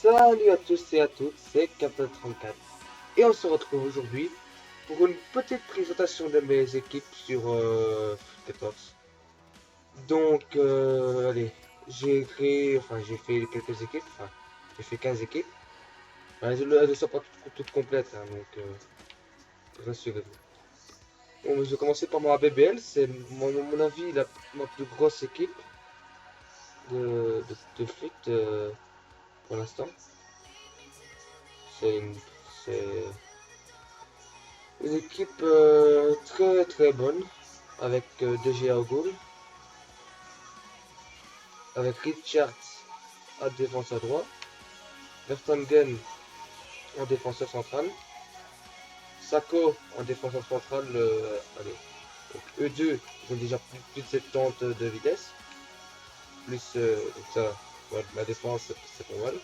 Salut à tous et à toutes, c'est Captain34 et on se retrouve aujourd'hui pour une petite présentation de mes équipes sur Foot 14. Donc, allez, j'ai fait quelques équipes, j'ai fait 15 équipes. Elles ne sont pas toutes complètes, hein, donc rassurez-vous. Bon, je vais commencer par mon ABBL, c'est mon avis ma plus grosse équipe de foot pour l'instant. C'est une, c'est une équipe très très bonne avec De Gea au goal, avec Richards à défenseur droit, Vertonghen en défenseur central, Sako en défenseur central. Allez, donc, eux deux ils ont déjà plus de 70 de vitesse, plus ça, ouais, la défense c'est pas mal.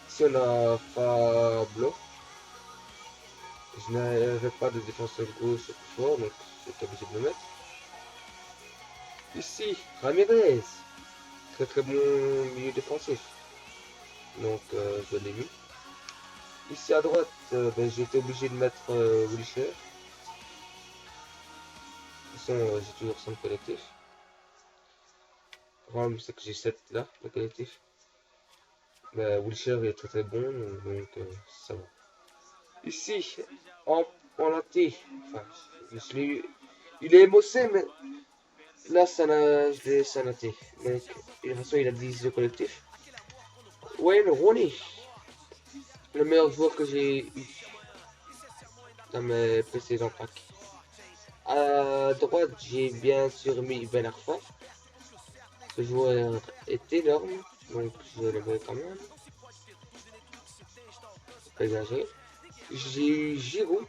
Ici on a Fablo, je n'avais pas de défenseur gauche plus fort donc j'étais obligé de le mettre. Ici Ramirez, très très bon milieu défensif. Donc je l'ai mis. Ici à droite, j'ai été obligé de mettre Wilshere. De toute façon, j'ai toujours 5 collectifs. Le problème c'est que j'ai 7 là, le collectif. Mais Wilshere est très très bon, donc ça va. Ici, en, en latte, enfin, il est émocé, mais là, c'est un latte. Donc, de toute façon, il a 10 de collectif. Wayne Rooney, le meilleur joueur que j'ai eu dans mes précédents packs. À droite, j'ai bien sûr mis Ben Arfa. Ce joueur est énorme, donc je le mets quand même. Pas exagéré. J'ai eu Giroud,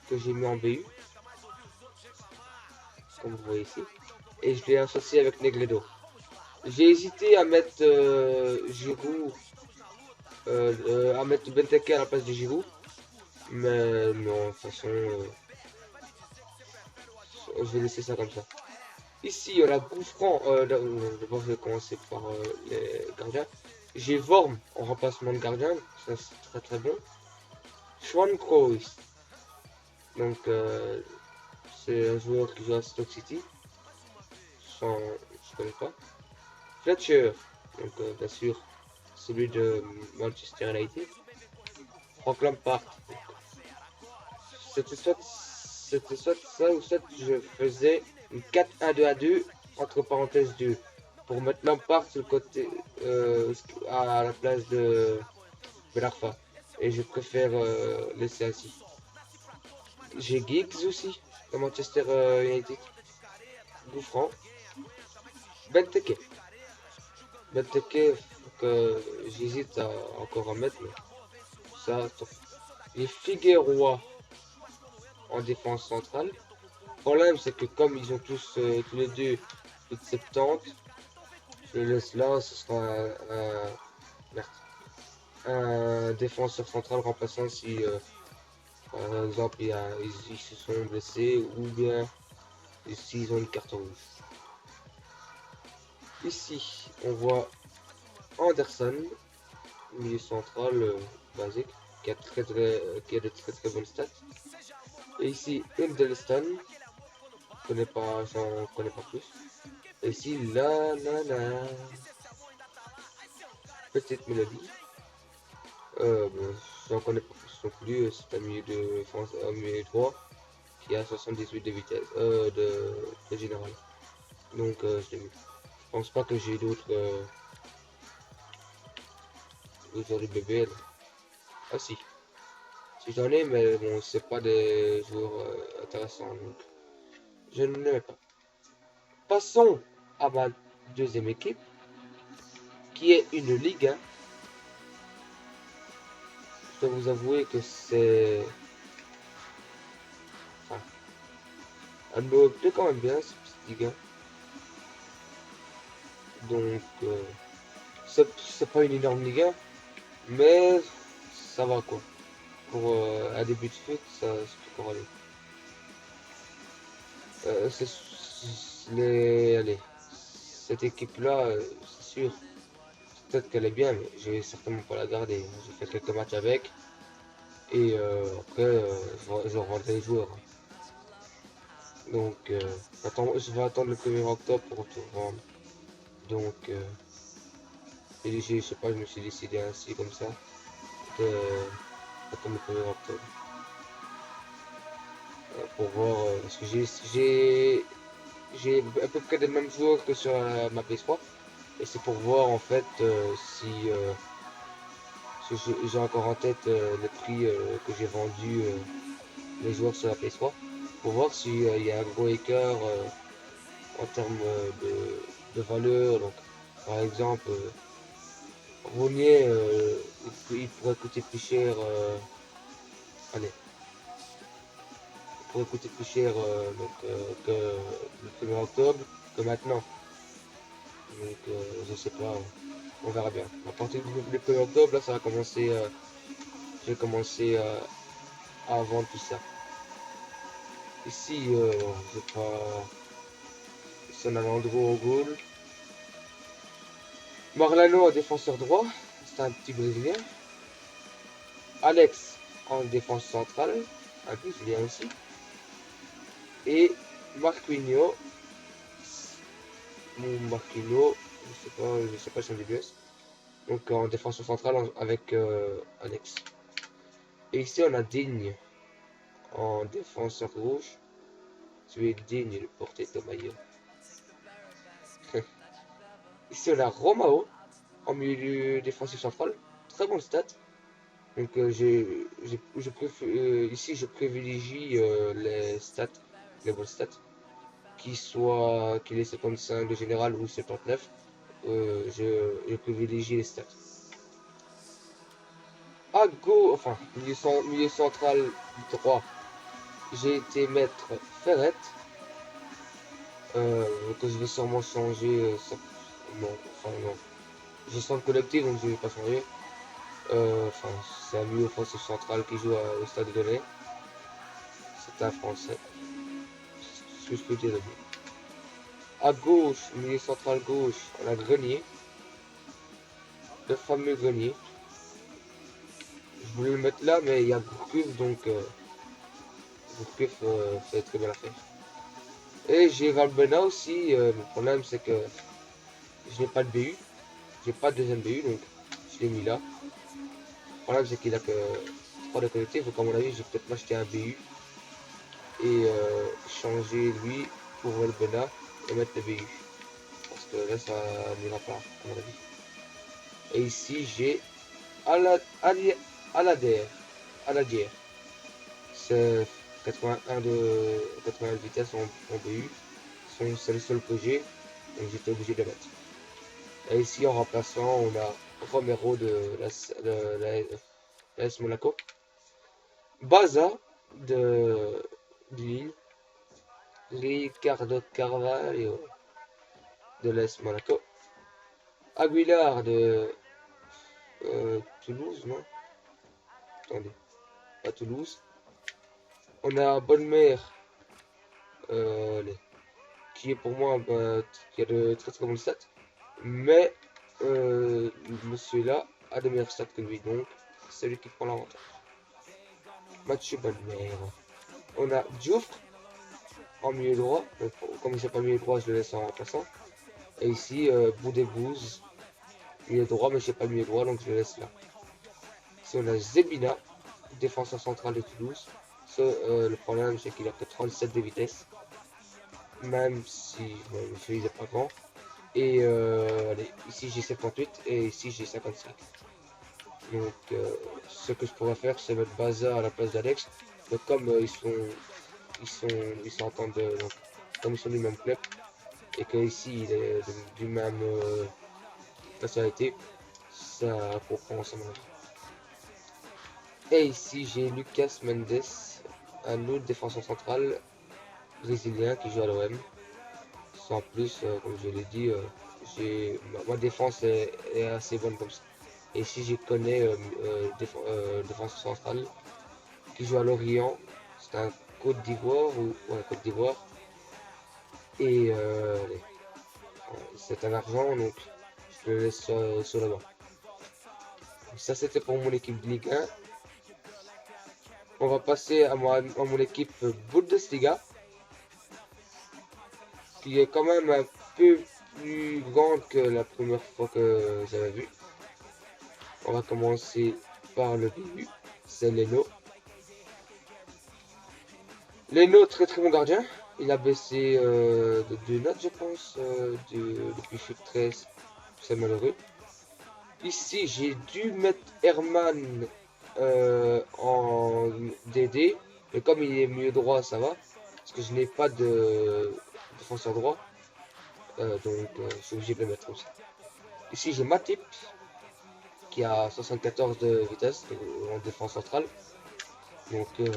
que j'ai mis en BU, comme vous voyez ici. Et je l'ai associé avec Negredo. J'ai hésité à mettre Giroud, à mettre Benteke à la place de Giroud. Mais non, de toute façon, je vais laisser ça comme ça. Ici, on a Gouffran. D'abord, je vais commencer par les gardiens. J'ai Vorm en remplacement de gardien, ça c'est très très bon. Schwan Kroos, donc c'est un joueur qui joue à Stoke City, je connais pas. Fletcher, donc bien sûr celui de Manchester United. Frank Lampard, c'était soit ça ou soit je faisais une 4-1-2-2 entre parenthèses 2 pour mettre Lampard sur le côté à la place de Belarfa. Et je préfère laisser ainsi. J'ai Giggs aussi, de Manchester United. Gouffran. Benteke. Benteke, que j'hésite à encore en mettre, mais ça, top. J'ai Figueroa en défense centrale. Le problème, c'est que comme ils ont tous les deux plus de 70, je le laisse là, ce sera un défenseur central remplaçant si, par exemple, ils se sont blessés ou bien s'ils ont une carte rouge. Ici, on voit Anderson, milieu central basique, qui a de très très bonnes stats. Et ici, Hiddleston, j'en connais pas plus. Et ici, la petite mélodie. Bon, j'en connais pas plus non plus, c'est un milieu droit qui a 78 de vitesse, de général. Donc, je l'ai mis. Je pense pas que j'ai d'autres joueurs du BBL. Ah si. Si j'en ai, mais bon, c'est pas des joueurs intéressants, donc je ne le mets pas. Passons à ma deuxième équipe, qui est une Ligue 1. Je dois vous avouer que c'est... Enfin, elle me plaît quand même bien, cette petite Ligue 1. Donc, c'est pas une énorme Ligue 1, mais ça va quoi. Pour un début de foot, ça peut encore aller. Allez, cette équipe-là, c'est sûr, peut-être qu'elle est bien, mais je vais certainement pas la garder. J'ai fait quelques matchs avec. Et après, je rendrai les joueurs. Donc, je vais attendre le 1er octobre pour tout rendre. Donc, et je sais pas, je me suis décidé ainsi comme ça de attendre le 1er octobre pour voir parce que j'ai à peu près les mêmes joueurs que sur ma PS3 et c'est pour voir en fait si j'ai encore en tête le prix que j'ai vendu les joueurs sur la PS3 pour voir s'il y a un gros écart en termes de valeur. Donc, par exemple, Ronier, il pourrait coûter plus cher. Allez, il pourrait coûter plus cher que le 1er octobre que maintenant. Donc, je sais pas, on verra bien. À partir du 1er octobre, là, ça va commencer. Je vais commencer à vendre tout ça. Ici, je sais pas. Ici, on a Landreau au goal. Marlano en défenseur droit, c'est un petit Brésilien. Alex en défense centrale, un Brésilien aussi. Et Marquinhos, je sais pas son DBS. Donc en défense centrale avec Alex. Et ici on a Digne en défenseur gauche. Tu es digne de porter ton maillot. Ici on a Romao en milieu défensif central. Très bon stat. Donc ici je privilégie les bonnes stats, qu'il est 75 de général ou 79, je privilégie les stats. À gauche, enfin milieu central droit, j'ai été mettre Ferret, que je vais sûrement changer. Non, enfin non. J'ai son collectif donc je vais pas changer. Enfin, c'est un milieu offensif central qui joue au Stade de Rennais. C'est un Français. C'est ce que je peux dire de lui. À gauche, milieu central gauche, on a Grenier. Le fameux Grenier. Je voulais le mettre là, mais il y a Gourcuff, donc Gourcuff fait très bien l'affaire. Et j'ai Valbuena aussi. Le problème, c'est que je n'ai pas de BU. J'ai pas de deuxième BU, donc je l'ai mis là. Le problème, c'est qu'il a que 3 de collectif, donc à mon avis, je vais peut-être m'acheter un BU et changer lui pour Valbuena et mettre le BU. Parce que là, ça n'ira pas, à mon avis. Et ici, j'ai Alader. C'est 81 de vitesse en BU. C'est le seul que j'ai. Donc j'étais obligé de le mettre. Et ici, en remplaçant, on a Romero de l'AS Monaco. Baza de Lille. Ricardo Carvalho de l'AS Monaco. Aguilar de Toulouse, non? Attendez, à Toulouse. On a Bonne-Mère, qui est pour moi qui a de très très bonnes stats. Mais monsieur-là a de meilleures stats que lui, donc c'est lui qui prend l'avantage. Mathieu Bonne-Mère. On a Diouf en milieu droit. Donc, comme il n'est pas milieu droit, je le laisse en remplaçant. Et ici, Boudébouze, milieu droit, mais je sais pas milieu droit, donc je le laisse là. Ici, on a Zebina, défenseur central de Toulouse. Le problème, c'est qu'il a que 37 de vitesse. Même si monsieur il est pas grand. Et allez, ici j'ai 78 et ici j'ai 55. Donc ce que je pourrais faire, c'est mettre Baza à la place d'Alex. Donc comme ils s'entendent, comme ils sont du même club et que ici il est du même nationalité, ça comprend ensemble. Et ici j'ai Lucas Mendes, un autre défenseur central brésilien qui joue à l'OM. Sans plus, comme je l'ai dit, ma défense est assez bonne comme ça. Et si je connais défenseur central qui joue à Lorient, c'est un Côte d'Ivoire ou ouais, Côte d'Ivoire. Et c'est un argent, donc Je le laisse sur le banc. Ça c'était pour mon équipe de Ligue 1. On va passer à mon équipe Bundesliga, qui est quand même un peu plus grande que la première fois que j'avais vu. On va commencer par le début, c'est Leno. Leno, très très bon gardien. Il a baissé de 2 notes, je pense, depuis FUT 13. C'est malheureux. Ici, j'ai dû mettre Herman en DD. Mais comme il est mieux droit, ça va. Parce que je n'ai pas de défenseur droit. Donc, je suis obligé de le mettre comme ça. Ici, j'ai Matip, qui a 74 de vitesse en défense centrale. Donc, je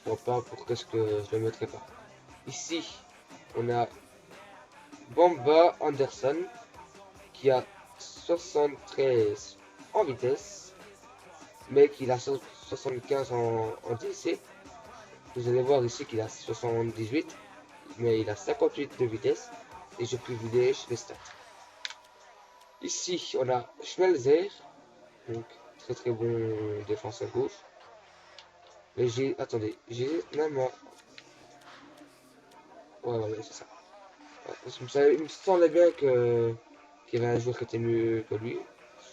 vois pas pourquoi est-ce que je le mettrais pas. Ici, on a Bamba Anderson, qui a 73 en vitesse, mais qu'il a 75 en DC. Vous allez voir ici qu'il a 78, mais il a 58 de vitesse, et je privilège les stats. Ici, on a Schmelzer, donc très très bon défenseur gauche. Mais attendez, j'ai même un... Ouais, c'est ça. Ouais, il me semblait bien qu'il y avait un joueur qui était mieux que lui.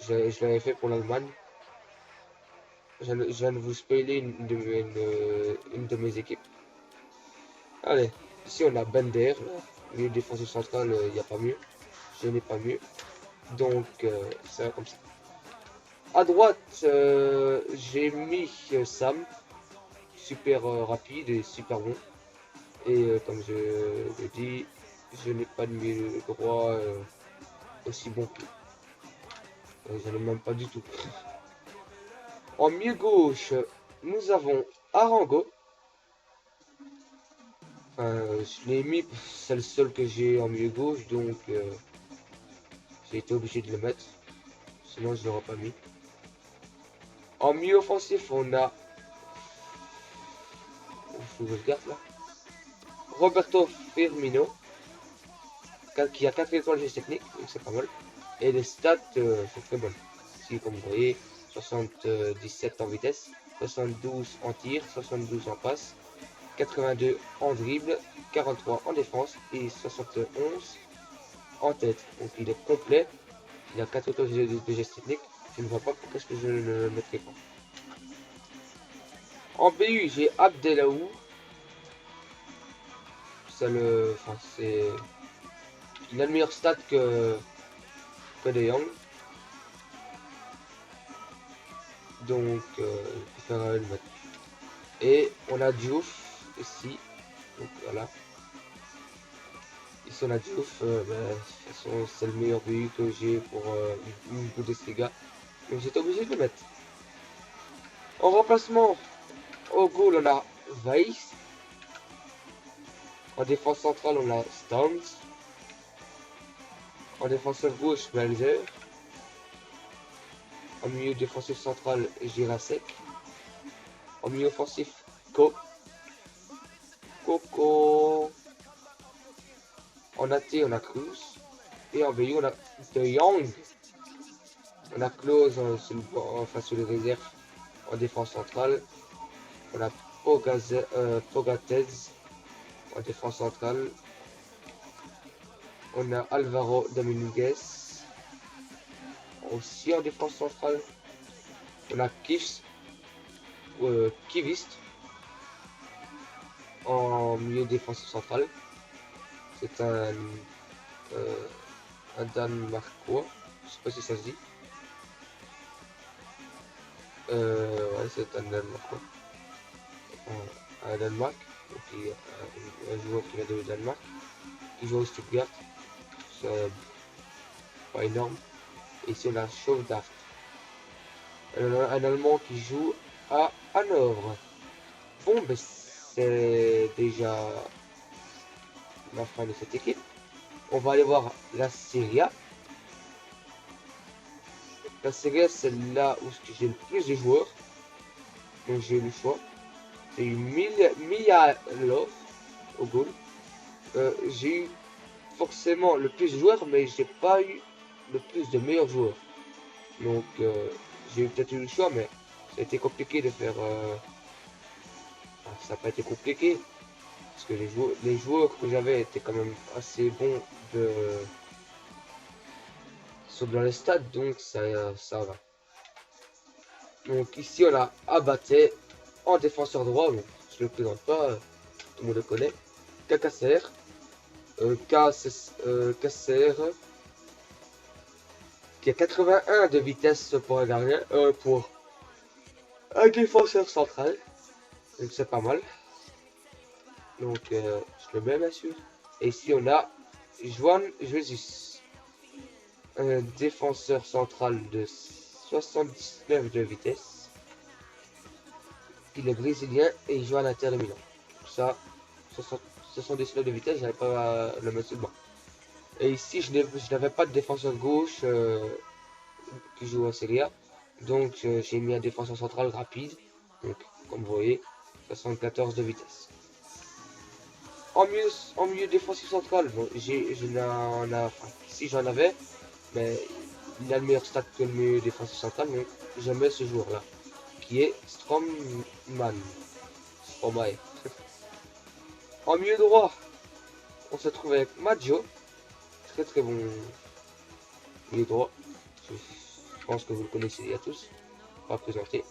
Je l'avais fait pour l'Allemagne. Je viens de vous spoiler une de mes équipes. Allez, ici on a Bender, milieu défensif central, il n'y a pas mieux. Je n'ai pas mieux. Donc, ça va comme ça. À droite, j'ai mis Sam, super rapide et super bon. Et comme je le dis, je n'ai pas de milieu droit aussi bon que lui. Je n'en ai même pas du tout. En milieu gauche, nous avons Arango. Je l'ai mis, c'est le seul que j'ai en milieu gauche, donc j'ai été obligé de le mettre. Sinon, je l'aurais pas mis. En milieu offensif, on a. Je vous regarde là. Roberto Firmino, qui a 4 étoiles geste technique, donc c'est pas mal. Et les stats sont très bonnes. Ici, comme vous voyez, 77 en vitesse, 72 en tir, 72 en passe, 82 en dribble, 43 en défense et 71 en tête. Donc il est complet. Il a 4 étoiles de geste technique. Je ne vois pas pourquoi est-ce que je ne le mettrai pas. En BU, j'ai Abdelaou. C'est. Il a le meilleur stat que De Jong. Donc, je préfère le mettre. Et on a Diouf ici. Donc voilà. Ici on a Diouf. De toute façon, c'est le meilleur BU que j'ai pour une Bundesliga. Donc j'étais obligé de le mettre. En remplacement, au goal, on a Weiss. En défense centrale, on a Stones. En défenseur gauche, Belzer. En milieu défensif central, Girasek. En milieu offensif, Coco. En AT, on a Cruz. Et en BU, on a De Jong. On a Klose sur les réserves en défense centrale. On a Pogatez en défense centrale. On a Alvaro Dominguez aussi en défense centrale. On a Kivist en milieu défensif central. C'est un Danemarkois. Je sais pas si ça se dit. Ouais, c'est un Danemarkois. Un Danemark. Donc, un joueur qui vient de Danemark. Qui joue au Stuttgart. C'est pas énorme. Et ici on a Chauvdart. Un Allemand qui joue à Hanovre. Bon, ben c'est déjà la fin de cette équipe. On va aller voir la Serie A. La Serie A, c'est là où j'ai le plus de joueurs. Donc j'ai eu le choix. J'ai eu Mihalov au goal. J'ai eu forcément le plus de joueurs, mais j'ai pas eu le plus de meilleurs joueurs. Donc j'ai peut-être eu le choix, mais ça a été compliqué de faire... ça n'a pas été compliqué, parce que les joueurs que j'avais étaient quand même assez bons dans les stades, donc ça va. Donc ici on a Abaté en défenseur droit, bon, je ne le présente pas, tout le monde le connaît. KKCR, KCR, qui a 81 de vitesse pour un gardien, pour un défenseur central, donc c'est pas mal. Donc je le mets bien sûr. Et ici on a Juan Jesus, un défenseur central de 79 de vitesse. Il est brésilien et il joue à l'Inter de Milan. Ça, 79 de vitesse, j'avais pas le mettre sur le banc. Et ici, je n'avais pas de défenseur gauche qui joue en Serie A. Donc, j'ai mis un défenseur central rapide. Donc, comme vous voyez, 74 de vitesse. En mieux défensif central, bon, si j'en avais, mais il a le meilleur stat que le mieux défensif central. Donc, je mets ce joueur-là, qui est Stromae. En milieu droit, on se trouve avec Maggio, très bon milieu droit. Je pense que vous le connaissez à tous, pas présenté.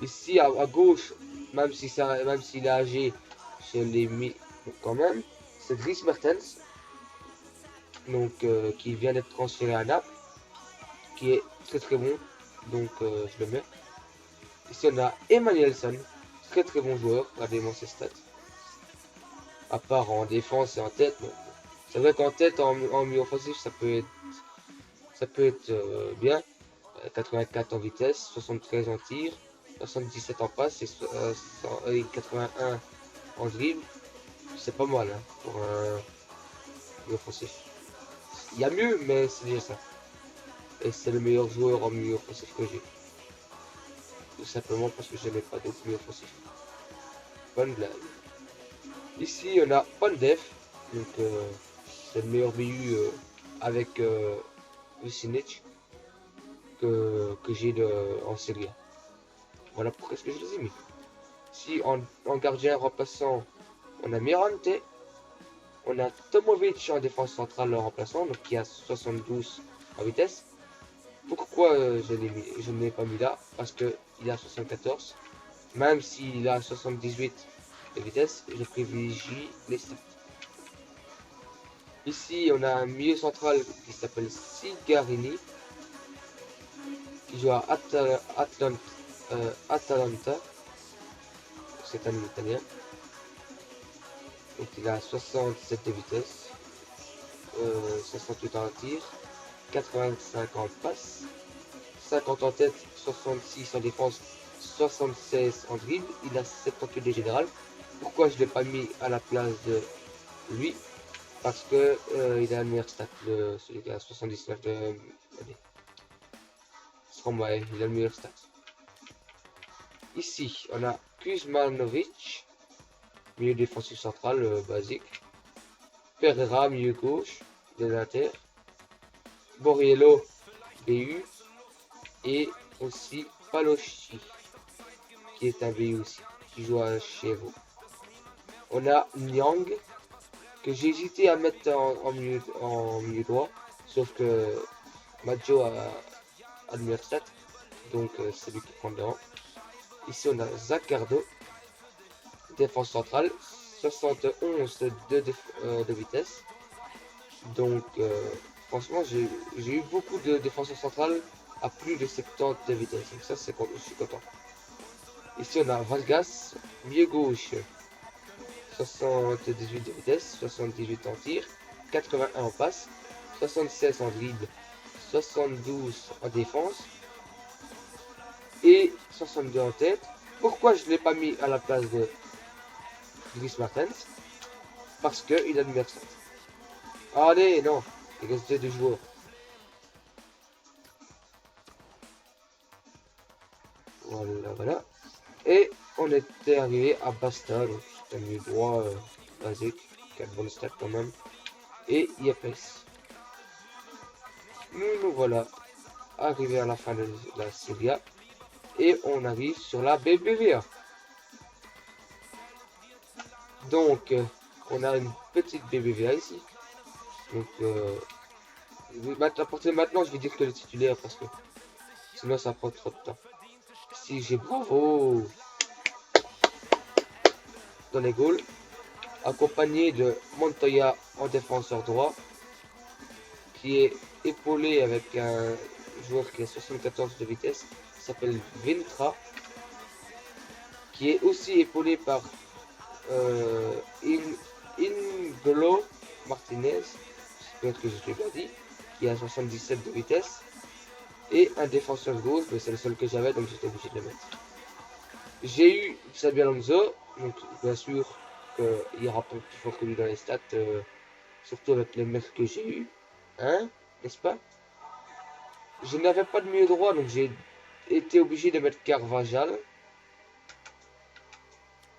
Ici à gauche, même s'il est âgé, je l'ai mis quand même, c'est Dries Mertens, donc qui vient d'être transféré à Naples, qui est très bon, donc je le mets. Ici on a Emmanuelson, très bon joueur, regardez-moi ses stats. À part en défense et en tête, c'est vrai qu'en tête, en milieu offensif, ça peut être bien. 84 en vitesse, 73 en tir, 77 en passe et 81 en dribble. C'est pas mal hein, pour un milieu offensif. Il y a mieux, mais c'est déjà ça. Et c'est le meilleur joueur en milieu offensif que j'ai. Tout simplement parce que je n'aimais pas d'autres milieux offensifs. Bonne blague. Ici, on a Pandev. Donc, c'est le meilleur BU avec Vucinic que j'ai en Serie A. Voilà pourquoi est-ce que je les ai mis. Si en gardien remplaçant, on a Mirante, on a Tomovic en défense centrale en remplaçant, donc qui a 72 en vitesse. Pourquoi je ne l'ai pas mis là? Parce qu'il a 74. Même s'il a 78 de vitesse, je privilégie les stats. Ici, on a un milieu central qui s'appelle Sigarini, qui joue à Atalanta. C'est un italien. Donc il a 67 de vitesse, 68 en tir, 85 en passe, 50 en tête, 66 en défense, 76 en dribble. Il a 78 de général. Pourquoi je ne l'ai pas mis à la place de lui? Parce que il a le meilleur stat, celui qui a 79 de... Stromae, il a le meilleur stat. Ici, on a Kuzmanovic, milieu défensif central basique. Pereira, milieu gauche de l'Inter. Borriello, BU. Et aussi Paloschi, qui est un BU aussi, qui joue à Chievo. On a Nyang, que j'ai hésité à mettre en milieu droit, sauf que Maggio a le meilleur stat, donc c'est lui qui prend le devant. Ici on a Zaccardo, défense centrale, 71 de vitesse. Donc franchement j'ai eu beaucoup de défenseurs centrales à plus de 70 de vitesse, donc ça je suis content. Ici on a Vargas, milieu gauche, 78 de vitesse, 78 en tir, 81 en passe, 76 en dribble, 72 en défense et 62 en tête. Pourquoi je ne l'ai pas mis à la place de Dries Mertens? Parce qu'il a le meilleur stat. Allez, non, il reste deux joueurs. Voilà. Et on était arrivé à Basta, donc c'est un milieu droit basique, qui a de bonnes stats quand même. Et Yepes. nous voilà arrivés à la fin de la Serie A. Et on arrive sur la BBVA. Donc, on a une petite BBVA ici. Donc, à partir de maintenant, je vais dire que le titulaire parce que sinon ça prend trop de temps. Si j'ai Bravo dans les goals, accompagné de Montoya en défenseur droit, qui est épaulé avec un joueur qui a 74 de vitesse, qui s'appelle Vintra, qui est aussi épaulé par Ingolo Martinez, j'espère que je l'ai bien dit, qui a 77 de vitesse, et un défenseur gauche, mais c'est le seul que j'avais, donc j'étais obligé de le mettre. J'ai eu Xabi Alonso, donc bien sûr qu'il y aura pas plus fort que lui dans les stats, surtout avec les mecs que j'ai eu, hein, n'est-ce pas? Je n'avais pas de milieu droit, donc j'ai été obligé de mettre Carvajal.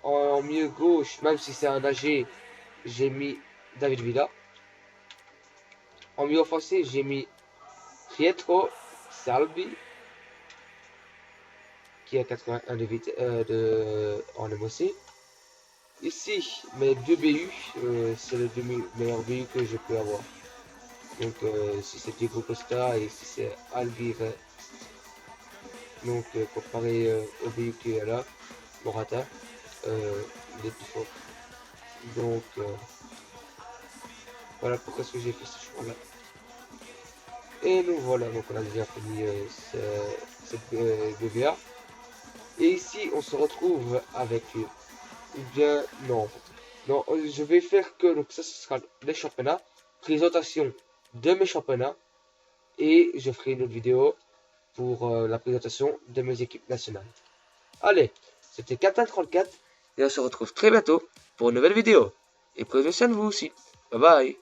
En milieu gauche, même si c'est un AG, j'ai mis David Villa. En milieu offensif, j'ai mis Pietro Salvi, qui a 81 de vitesse en MOC. Ici, mes deux BU, c'est les deux meilleurs BU que je peux avoir. Donc, si c'est Diego Costa et si c'est Alvire. Donc, comparé au BU qui est là, Morata, il est plus fort. Donc, voilà pourquoi j'ai fait ce choix-là. Et nous voilà, donc on a déjà fini cette BVA. Et ici, on se retrouve avec, ou bien, non, non, je vais faire que, donc ça, ce sera les championnats, présentation de mes championnats, et je ferai une autre vidéo pour la présentation de mes équipes nationales. Allez, c'était Captain34, et on se retrouve très bientôt pour une nouvelle vidéo. Et prenez soin de vous aussi. Bye bye.